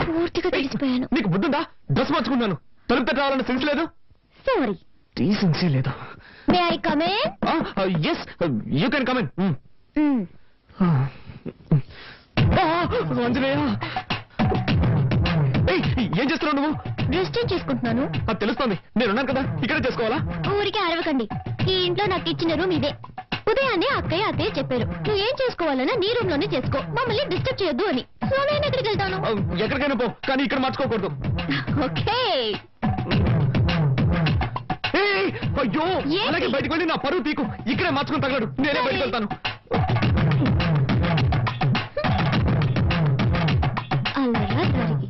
పూర్తిగా తెలిసిపోయాను. నీకు బుద్ధుందా? డ్రెస్ మార్చుకున్నాను, తలుపు తట్ట రావాలన్న సెన్స్ లేదు. సారీ, డీసెన్సీ లేదు. May I come in? Yes, you can come in. Anjaneya, ఏం చేస్తున్నావు నువ్వు? డ్రెస్ చేంజ్ చేసుకుంటున్నాను. అది తెలుస్తోంది, నేనున్నాను కదా, ఇక్కడే చేసుకోవాలా? ఊరికే అరవకండి. ఈ ఇంట్లో నాకు ఇచ్చిన రూమ్ ఇదే. ఉదయాన్నే అక్కయ్య అత్తయ్య చెప్పారు, నువ్వు ఏం చేసుకోవాలన్నా నీ రూమ్ లోనే చేసుకో, మమ్మల్ని డిస్టర్బ్ చేయొద్దు అని. సో నేను ఎక్కడికి వెళ్తాను? ఎక్కడికైనా పో, కానీ ఇక్కడ మార్చుకోకూడదు. ఓకే. అయ్యో, అలాగే బయటకు వెళ్ళి నా పరువు తీకు. ఇక్కడే మార్చుకుని తగలడు, నేనే బయటకు వెళ్తాను. అలా జరిగి